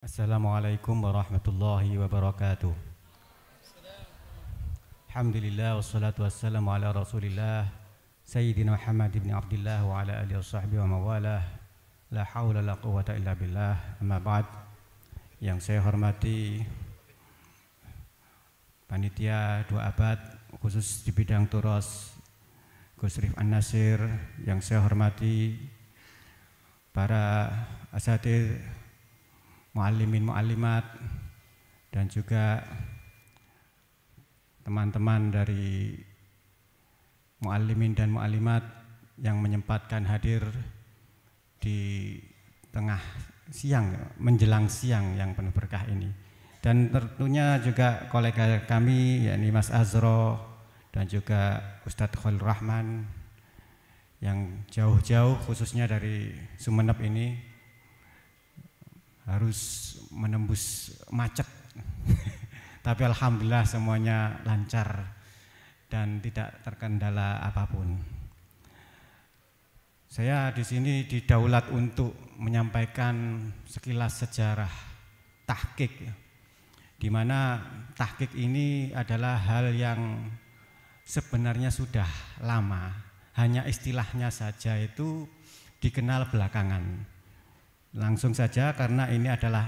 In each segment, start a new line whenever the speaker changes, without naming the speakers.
Assalamualaikum warahmatullahi wabarakatuh. Alhamdulillah wassalatu wassalamu ala Rasulillah Sayyidina Muhammad ibn Abdullah wa ala alihi washabbihi wa mawalah. La haula la quwwata illa billah. Amma ba'd. Yang saya hormati panitia 2 abad khusus di bidang turos Gus Rif An-Nasir, yang saya hormati para asatidz, muallimin muallimat, dan juga teman-teman dari muallimin dan muallimat yang menyempatkan hadir di tengah siang, menjelang siang yang penuh berkah ini. Dan tentunya juga kolega kami, yakni Mas Azro dan juga Ustadz Khalil Rahman yang jauh-jauh khususnya dari Sumeneb ini harus menembus macet. Tapi alhamdulillah semuanya lancar dan tidak terkendala apapun. Saya di sini didaulat untuk menyampaikan sekilas sejarah tahqiq, di mana tahqiq ini adalah hal yang sebenarnya sudah lama, hanya istilahnya saja itu dikenal belakangan. Langsung saja, karena ini adalah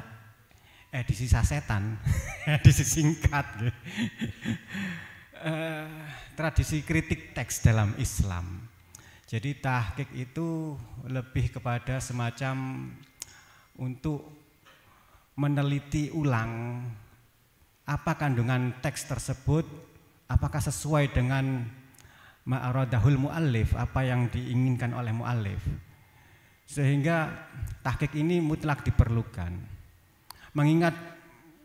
edisi sasetan, edisi singkat, tradisi kritik teks dalam Islam. Jadi tahqiq itu lebih kepada semacam untuk meneliti ulang apa kandungan teks tersebut, apakah sesuai dengan ma'aradahul mu'allif, apa yang diinginkan oleh mu'allif. Sehingga tahqiq ini mutlak diperlukan. Mengingat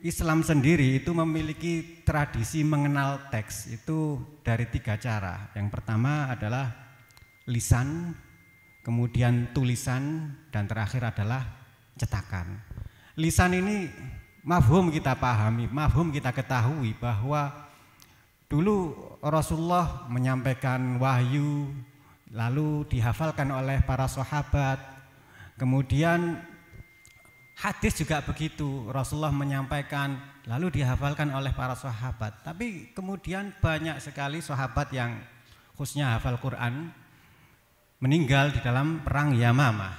Islam sendiri itu memiliki tradisi mengenal teks itu dari 3 cara. Yang pertama adalah lisan, kemudian tulisan, dan terakhir adalah cetakan. Lisan ini mafhum kita pahami, mafhum kita ketahui bahwa dulu Rasulullah menyampaikan wahyu, lalu dihafalkan oleh para sahabat. Kemudian hadis juga begitu, Rasulullah menyampaikan lalu dihafalkan oleh para sahabat. Tapi kemudian banyak sekali sahabat yang khususnya hafal Quran meninggal di dalam perang Yamamah.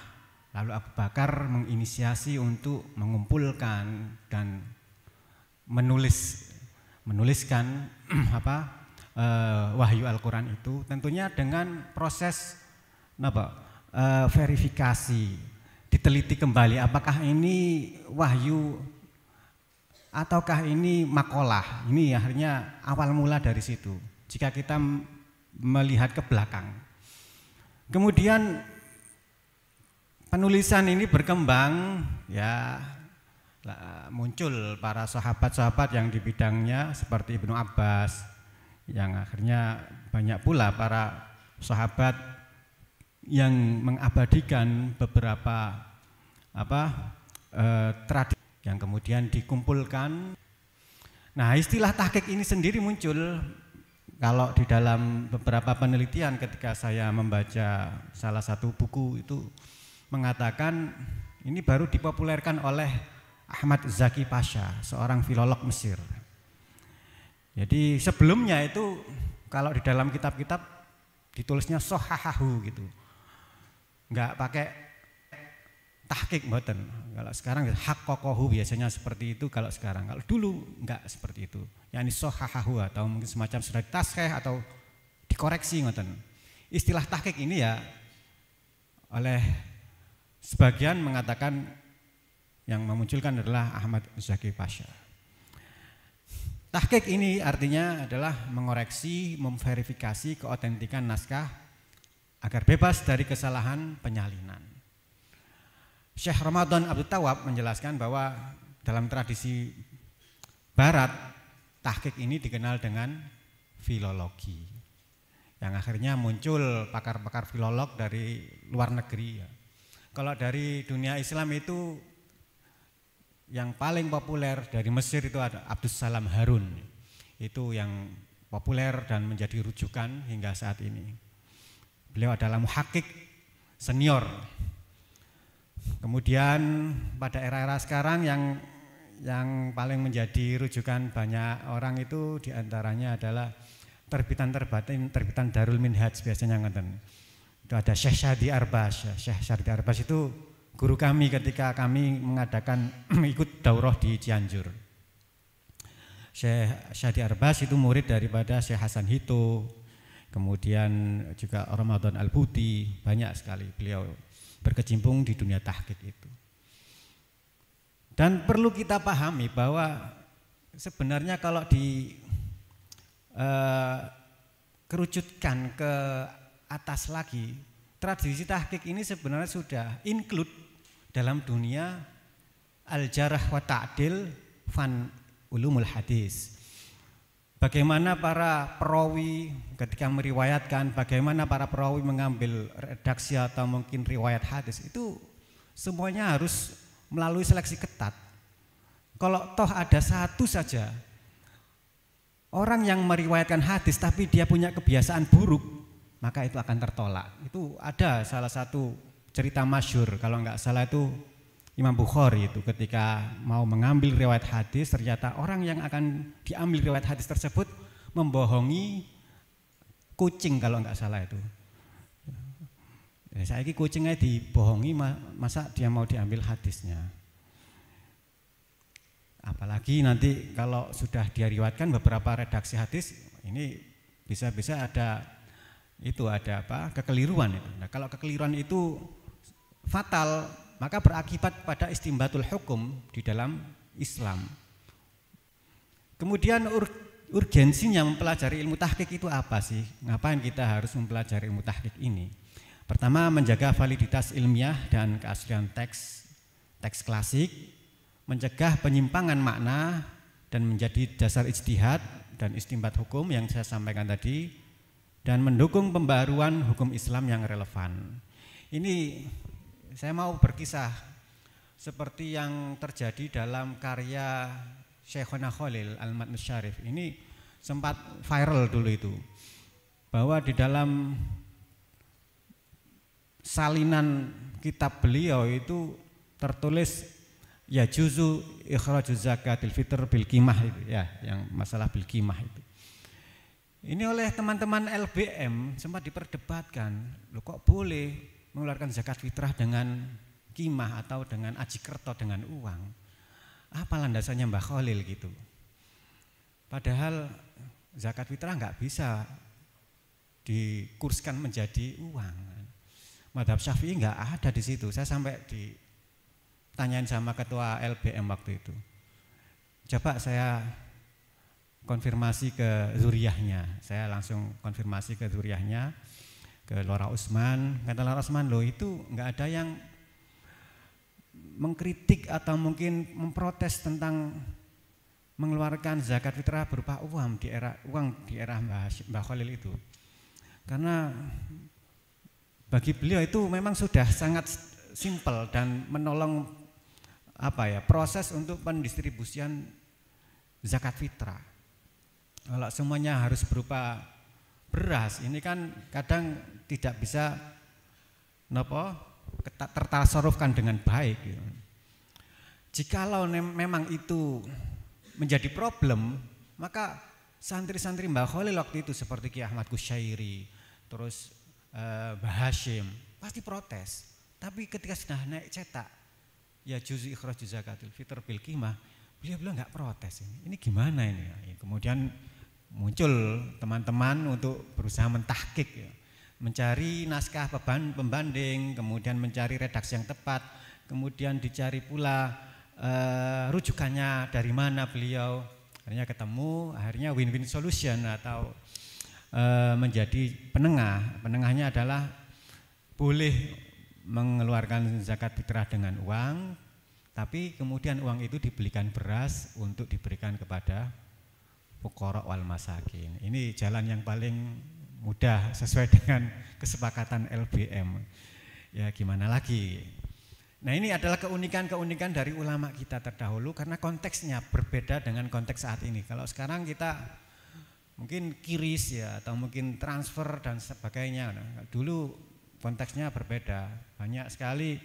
Lalu Abu Bakar menginisiasi untuk mengumpulkan dan menuliskan wahyu Al-Quran itu, tentunya dengan proses verifikasi, diteliti kembali apakah ini wahyu ataukah ini makalah. Ini akhirnya awal mula dari situ jika kita melihat ke belakang. Kemudian penulisan ini berkembang, ya muncul para sahabat-sahabat yang di bidangnya seperti Ibnu Abbas, yang akhirnya banyak pula para sahabat yang mengabadikan beberapa tradisi yang kemudian dikumpulkan. Nah, istilah tahqiq ini sendiri muncul kalau di dalam beberapa penelitian, ketika saya membaca salah satu buku itu mengatakan ini baru dipopulerkan oleh Ahmad Zaki Pasha, seorang filolog Mesir. Jadi sebelumnya itu kalau di dalam kitab-kitab ditulisnya sohahahu gitu, nggak pakai tahqiq mboten. Kalau sekarang haqqaqahu biasanya seperti itu kalau sekarang. Kalau dulu nggak seperti itu. Yani sohahahu atau mungkin semacam sudah ditasheh atau dikoreksi ngoten. Istilah tahqiq ini ya oleh sebagian mengatakan yang memunculkan adalah Ahmad Zaki Pasha. Tahqiq ini artinya adalah mengoreksi, memverifikasi keotentikan naskah agar bebas dari kesalahan penyalinan. Syekh Ramadan Abdul Tawwab menjelaskan bahwa dalam tradisi barat tahqiq ini dikenal dengan filologi, yang akhirnya muncul pakar-pakar filolog dari luar negeri. Kalau dari dunia Islam itu yang paling populer dari Mesir itu ada Abdus Salam Harun. Itu yang populer dan menjadi rujukan hingga saat ini. Beliau adalah muhaqqiq senior. Kemudian pada era-era sekarang yang paling menjadi rujukan banyak orang itu diantaranya adalah terbitan Darul Minhaj biasanya ngoten. Itu ada Syekh Syadi Arbas. Syekh Syadi Arbas itu guru kami ketika kami mengadakan ikut daurah di Cianjur. Syekh Syadi Arbas itu murid daripada Syekh Hasan Hito, kemudian juga Ramadan Al-Buti, banyak sekali beliau berkecimpung di dunia tahqiq itu. Dan perlu kita pahami bahwa sebenarnya kalau kerucutkan ke atas lagi, tradisi tahqiq ini sebenarnya sudah include dalam dunia al-jarh wa ta'dil fan ulumul hadis. Bagaimana para perawi ketika meriwayatkan, bagaimana para perawi mengambil redaksi atau mungkin riwayat hadis, itu semuanya harus melalui seleksi ketat. Kalau toh ada satu saja orang yang meriwayatkan hadis tapi dia punya kebiasaan buruk, maka itu akan tertolak. Itu ada salah satu cerita masyhur, kalau nggak salah itu Imam Bukhari itu ketika mau mengambil riwayat hadis, ternyata orang yang akan diambil riwayat hadis tersebut membohongi kucing kalau nggak salah itu. Saya ini kucingnya dibohongi, masa dia mau diambil hadisnya. Apalagi nanti kalau sudah diriwayatkan beberapa redaksi hadis, ini bisa-bisa ada kekeliruan itu. Nah, kalau kekeliruan itu fatal, maka berakibat pada istimbatul hukum di dalam Islam. Kemudian urgensinya mempelajari ilmu tahqiq itu apa sih? Ngapain kita harus mempelajari ilmu tahqiq ini? Pertama, menjaga validitas ilmiah dan keaslian teks klasik, mencegah penyimpangan makna dan menjadi dasar ijtihad dan istinbat hukum yang saya sampaikan tadi, dan mendukung pembaruan hukum Islam yang relevan. Ini saya mau berkisah seperti yang terjadi dalam karya Syekhona Khalil Al-Matnus Syarif. Ini sempat viral dulu itu, bahwa di dalam salinan kitab beliau itu tertulis ya juzu ikhrajuz zakatil fitr bil qimah itu ya, yang masalah bil qimah itu. Ini oleh teman-teman LBM sempat diperdebatkan, loh kok boleh mengeluarkan zakat fitrah dengan qimah atau dengan aji kerto, dengan uang. Apa landasannya Mbah Khalil gitu. Padahal zakat fitrah nggak bisa dikurskan menjadi uang. Madhab Syafi'i nggak ada di situ. Saya sampai ditanyain sama ketua LBM waktu itu. Coba saya konfirmasi ke zuriyahnya. Saya langsung konfirmasi ke zuriyahnya, ke Lora Usman. Kata Lora Usman, loh itu nggak ada yang mengkritik atau mungkin memprotes tentang mengeluarkan zakat fitrah berupa uang di era Mbah Khalil itu. Karena bagi beliau itu memang sudah sangat simpel dan menolong proses untuk pendistribusian zakat fitrah. Kalau semuanya harus berupa beras, ini kan kadang tidak bisa tertasarufkan dengan baik. Gitu. Jikalau memang itu menjadi problem, maka santri-santri Mbah Khalil waktu itu seperti Ki Ahmad Kusyairi, terus Mbah Hashim pasti protes. Tapi ketika sudah naik cetak ya juzu ikhrajuz zakatil fitr bil qimah, beliau nggak protes. Ini gimana ini? Kemudian muncul teman-teman untuk berusaha mentahqiq ya, mencari naskah pembanding, kemudian mencari redaksi yang tepat, kemudian dicari pula rujukannya dari mana beliau. Akhirnya ketemu, akhirnya win-win solution atau menjadi penengah. Penengahnya adalah boleh mengeluarkan zakat fitrah dengan uang, tapi kemudian uang itu dibelikan beras untuk diberikan kepada fuqara wal masakin. Ini jalan yang paling mudah sesuai dengan kesepakatan LBM. Ya gimana lagi. Nah ini adalah keunikan-keunikan dari ulama kita terdahulu karena konteksnya berbeda dengan konteks saat ini. Kalau sekarang kita mungkin kiris ya atau mungkin transfer dan sebagainya. Nah, dulu konteksnya berbeda. Banyak sekali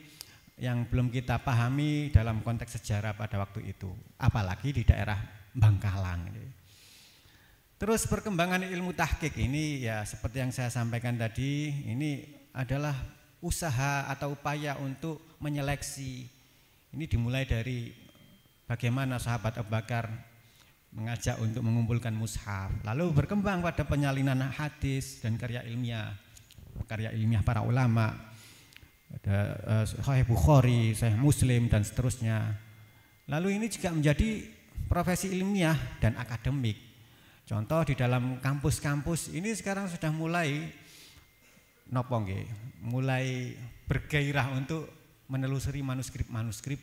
yang belum kita pahami dalam konteks sejarah pada waktu itu, apalagi di daerah Bangkalan. Terus perkembangan ilmu tahqiq ini ya seperti yang saya sampaikan tadi, ini adalah usaha atau upaya untuk menyeleksi. Ini dimulai dari bagaimana sahabat Abu Bakar mengajak untuk mengumpulkan mushaf, lalu berkembang pada penyalinan hadis dan karya ilmiah para ulama, ada Sahih Bukhari, Sahih Muslim dan seterusnya. Lalu ini juga menjadi profesi ilmiah dan akademik. Contoh di dalam kampus-kampus ini sekarang sudah mulai mulai bergairah untuk menelusuri manuskrip-manuskrip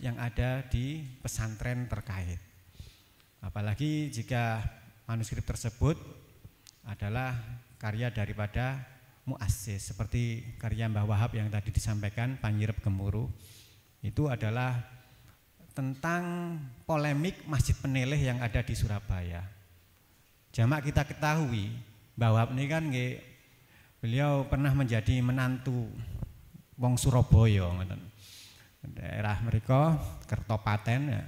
yang ada di pesantren terkait. Apalagi jika manuskrip tersebut adalah karya daripada muassis, seperti karya Mbah Wahab yang tadi disampaikan, Panyirep Gemuruh. Itu adalah tentang polemik Masjid Peneleh yang ada di Surabaya. Jamak kita ketahui Mbah Wahab ini kan beliau pernah menjadi menantu wong Surabaya, daerah mereka Kertopaten ya.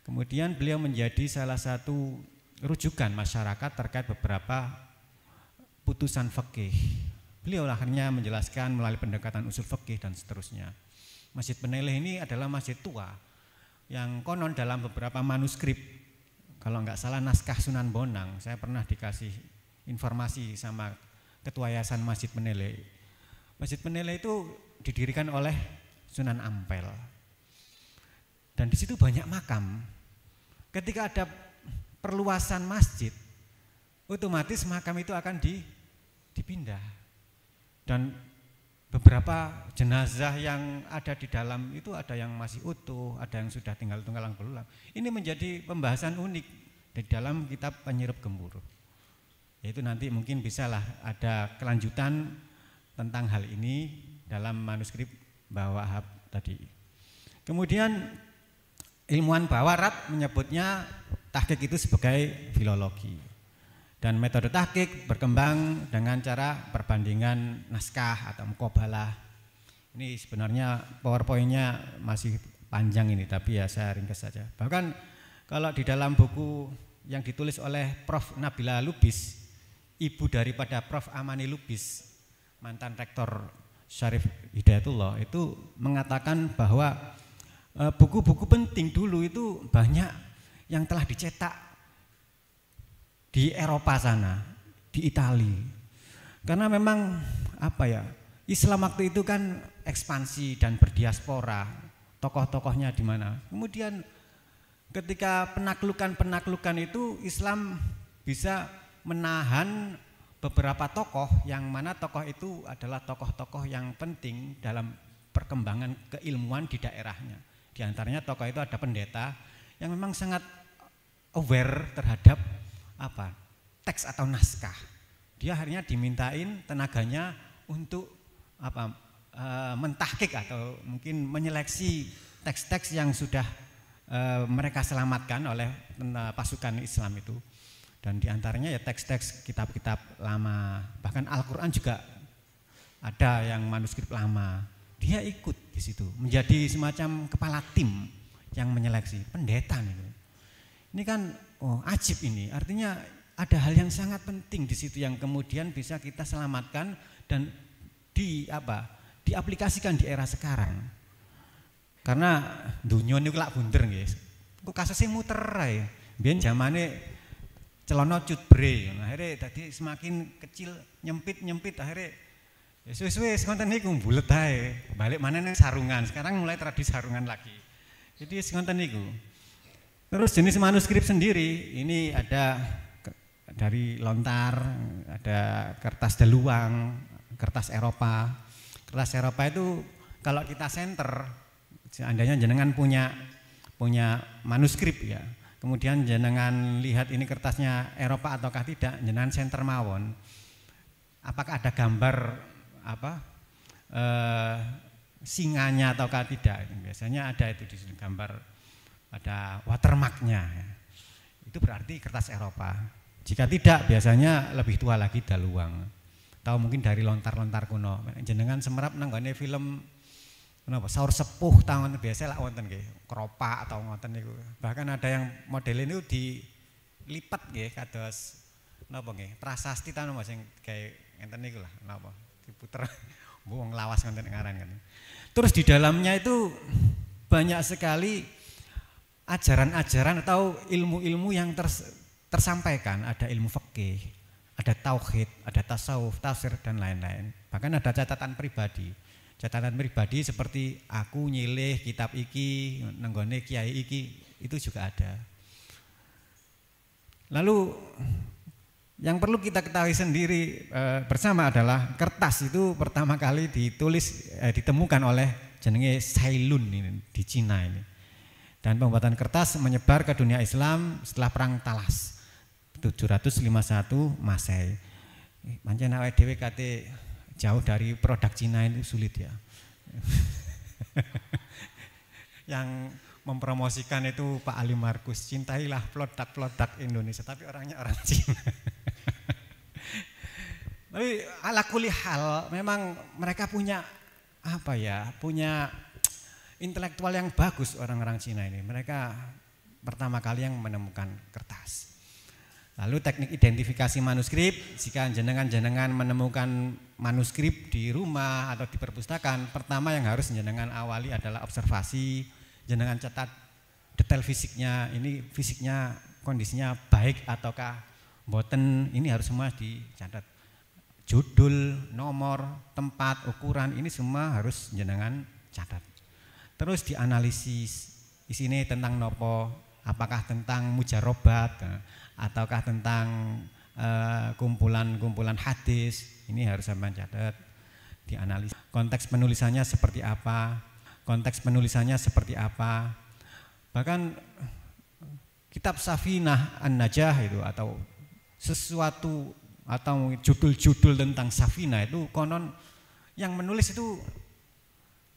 Kemudian beliau menjadi salah satu rujukan masyarakat terkait beberapa putusan fikih. Beliau akhirnya menjelaskan melalui pendekatan usul fikih dan seterusnya. Masjid Peneleh ini adalah masjid tua yang konon dalam beberapa manuskrip, kalau nggak salah naskah Sunan Bonang, saya pernah dikasih informasi sama Ketua Yayasan Masjid Peneleh. Masjid Peneleh itu didirikan oleh Sunan Ampel. Dan di situ banyak makam. Ketika ada perluasan masjid, otomatis makam itu akan dipindah. Dan beberapa jenazah yang ada di dalam itu ada yang masih utuh, ada yang sudah tinggal tunggalang belulang. Ini menjadi pembahasan unik di dalam kitab Panyirep Gemuruh. Yaitu nanti mungkin bisalah ada kelanjutan tentang hal ini dalam manuskrip Mbah Wahab tadi. Kemudian ilmuwan Bawarat menyebutnya tahqiq itu sebagai filologi. Dan metode tahqiq berkembang dengan cara perbandingan naskah atau muqabalah. Ini sebenarnya PowerPoint-nya masih panjang ini, tapi ya saya ringkas saja. Bahkan kalau di dalam buku yang ditulis oleh Prof. Nabila Lubis, ibu daripada Prof. Amani Lubis, mantan rektor Syarif Hidayatullah, itu mengatakan bahwa buku-buku penting dulu itu banyak yang telah dicetak di Eropa sana, di Italia. Karena memang Islam waktu itu kan ekspansi dan berdiaspora, tokoh-tokohnya di mana. Kemudian ketika penaklukan itu Islam bisa menahan beberapa tokoh yang mana tokoh itu adalah tokoh-tokoh yang penting dalam perkembangan keilmuan di daerahnya. Di antaranya tokoh itu ada pendeta yang memang sangat aware terhadap teks atau naskah. Dia akhirnya dimintain tenaganya untuk mentahqiq atau mungkin menyeleksi teks-teks yang sudah mereka selamatkan oleh pasukan Islam itu. Dan di antaranya ya teks-teks kitab-kitab lama, bahkan Al-Quran juga ada yang manuskrip lama. Dia ikut di situ, menjadi semacam kepala tim yang menyeleksi, pendeta itu. Ini kan ajib ini, artinya ada hal yang sangat penting di situ yang kemudian bisa kita selamatkan dan diaplikasikan di era sekarang. Karena dunia ini lak bunder guys, kok kasusnya muter ya. Biyen zamane celana cutbre, akhirnya tadi semakin kecil nyempit akhirnya wis konten niku bulet ae, balik mana nih sarungan. Sekarang mulai tradisi sarungan lagi. Jadi konten niku. Terus jenis manuskrip sendiri ini ada dari lontar, ada kertas deluang, kertas Eropa. Kertas Eropa itu kalau kita senter, seandainya jenengan punya manuskrip ya. Kemudian jenengan lihat ini kertasnya Eropa ataukah tidak, jenengan senter mawon. Apakah ada gambar singanya ataukah tidak? Biasanya ada itu di sini gambar, ada watermarknya. Itu berarti kertas Eropa. Jika tidak, biasanya lebih tua lagi daluang. Atau mungkin dari lontar-lontar kuno. Jenengan semerap nanggone film Menapa sahur sepuh tahun biasa lah wonten nggih, keropak atau ngoten niku. Bahkan ada yang model ini dilipat nggih kados napa nggih, prasasti ta napa sing kayak ngenten niku lah napa diputer wong lawas ngoten ngaran kan. Terus di dalamnya itu banyak sekali ajaran-ajaran atau ilmu-ilmu yang tersampaikan, ada ilmu fikih, ada tauhid, ada tasawuf, tafsir dan lain-lain. Bahkan ada catatan pribadi. Catatan pribadi seperti aku nyilih kitab iki, nenggone kiai iki, itu juga ada. Lalu yang perlu kita ketahui sendiri bersama adalah kertas itu pertama kali ditemukan oleh jenenge Sailun ini di Cina ini. Dan pembuatan kertas menyebar ke dunia Islam setelah perang Talas 751 Masehi. Pancen awake dhewe kate jauh dari produk Cina itu sulit ya. Yang mempromosikan itu Pak Ali Markus, cintailah produk-produk Indonesia, tapi orangnya orang Cina. Tapi ala kulli hal memang mereka punya apa ya, punya intelektual yang bagus orang-orang Cina ini. Mereka pertama kali yang menemukan kertas. Lalu teknik identifikasi manuskrip, jika jenengan menemukan manuskrip di rumah atau di perpustakaan, pertama yang harus jenengan awali adalah observasi, jenengan catat detail fisiknya, ini fisiknya kondisinya baik ataukah mboten, ini harus semua dicatat. Judul, nomor, tempat, ukuran, ini semua harus jenengan catat. Terus dianalisis, isine tentang nopo, apakah tentang mujarobat ataukah tentang kumpulan-kumpulan hadis, ini harus sampai catat, dianalisis. Konteks penulisannya seperti apa, bahkan kitab Safinah An-Najah itu atau sesuatu atau judul-judul tentang Safinah itu konon yang menulis itu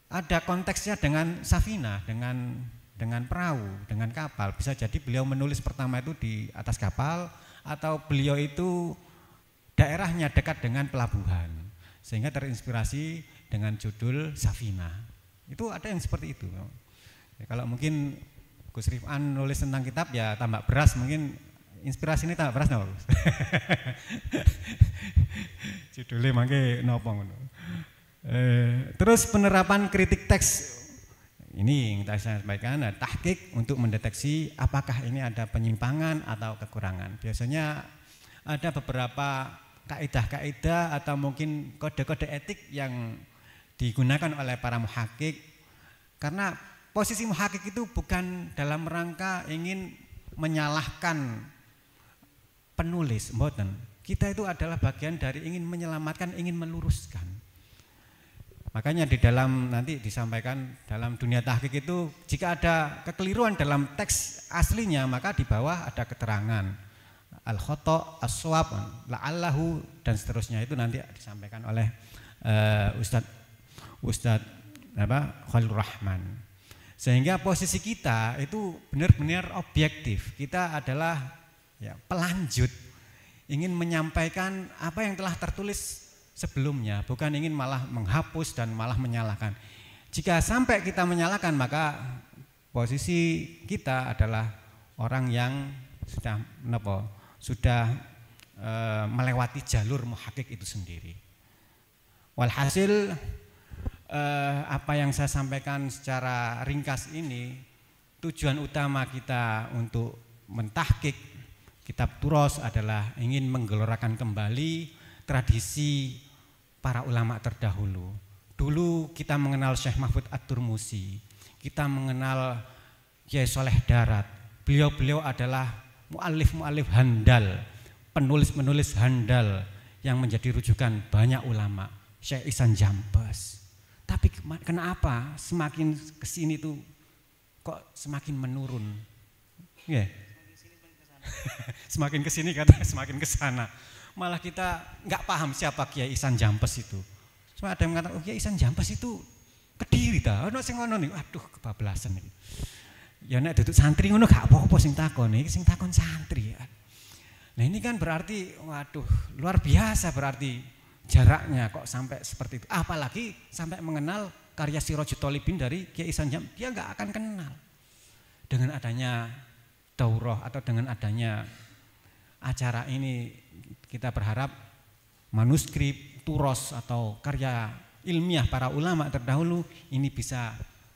ada konteksnya dengan Safinah, dengan perahu, dengan kapal. Bisa jadi beliau menulis pertama itu di atas kapal atau beliau itu daerahnya dekat dengan pelabuhan sehingga terinspirasi dengan judul Safinah. Itu ada yang seperti itu. Ya, kalau mungkin Gus Rifan nulis tentang kitab ya tambak beras, mungkin inspirasi ini tambak beras no? Judulnya mangke nopo ngono. Terus penerapan kritik teks. Ini yang tadi saya sampaikan, tahqiq untuk mendeteksi apakah ini ada penyimpangan atau kekurangan. Biasanya ada beberapa kaidah-kaidah atau mungkin kode-kode etik yang digunakan oleh para muhaqqiq, karena posisi muhaqqiq itu bukan dalam rangka ingin menyalahkan penulis, mboten. Kita itu adalah bagian dari ingin menyelamatkan, ingin meluruskan. Makanya di dalam nanti disampaikan dalam dunia tahqiq itu jika ada kekeliruan dalam teks aslinya maka di bawah ada keterangan al-khata', as-shawab, la'allahu dan seterusnya, itu nanti disampaikan oleh Ustadz Khalilur Rahman. Sehingga posisi kita itu benar-benar objektif. Kita adalah ya, pelanjut, ingin menyampaikan apa yang telah tertulis sebelumnya, bukan ingin malah menghapus dan malah menyalahkan. Jika sampai kita menyalahkan maka posisi kita adalah orang yang sudah melewati jalur muhaqqiq itu sendiri. Walhasil apa yang saya sampaikan secara ringkas ini, tujuan utama kita untuk mentahqiq kitab Turos adalah ingin menggelorakan kembali tradisi para ulama terdahulu. Dulu kita mengenal Syekh Mahfud At-Turmusi, kita mengenal Kiai Soleh Darat. Beliau-beliau adalah mu'allif handal, penulis-penulis handal yang menjadi rujukan banyak ulama. Syekh Ihsan Jambes. Tapi kenapa semakin kesini tuh kok semakin menurun? Yeah. Semakin kesini katanya semakin kesana. Malah kita nggak paham siapa Kiai Ihsan Jambes itu. Cuma ada yang mengatakan, oh Kiai Ihsan Jambes itu Kediri ta. Ono sing ngono niku, aduh kebablasan iki. Ya nek duduk santri ngono gak apa-apa sing takon, iki sing takon santri. Nah ini kan berarti waduh luar biasa, berarti jaraknya kok sampai seperti itu. Apalagi sampai mengenal karya Sirajut Thalibin dari Kiai Ihsan Jamil, dia nggak akan kenal. Dengan adanya daurah atau dengan adanya acara ini, kita berharap manuskrip, turos atau karya ilmiah para ulama terdahulu ini bisa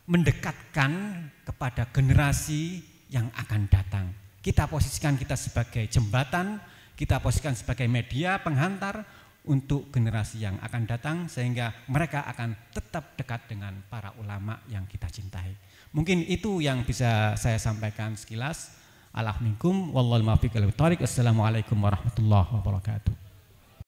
mendekatkan kepada generasi yang akan datang. Kita posisikan kita sebagai jembatan, kita posisikan sebagai media penghantar untuk generasi yang akan datang, sehingga mereka akan tetap dekat dengan para ulama yang kita cintai. Mungkin itu yang bisa saya sampaikan sekilas. Alhamdulillah, wallahul muwaffiq ila thoriq. Assalamualaikum warahmatullahi wabarakatuh.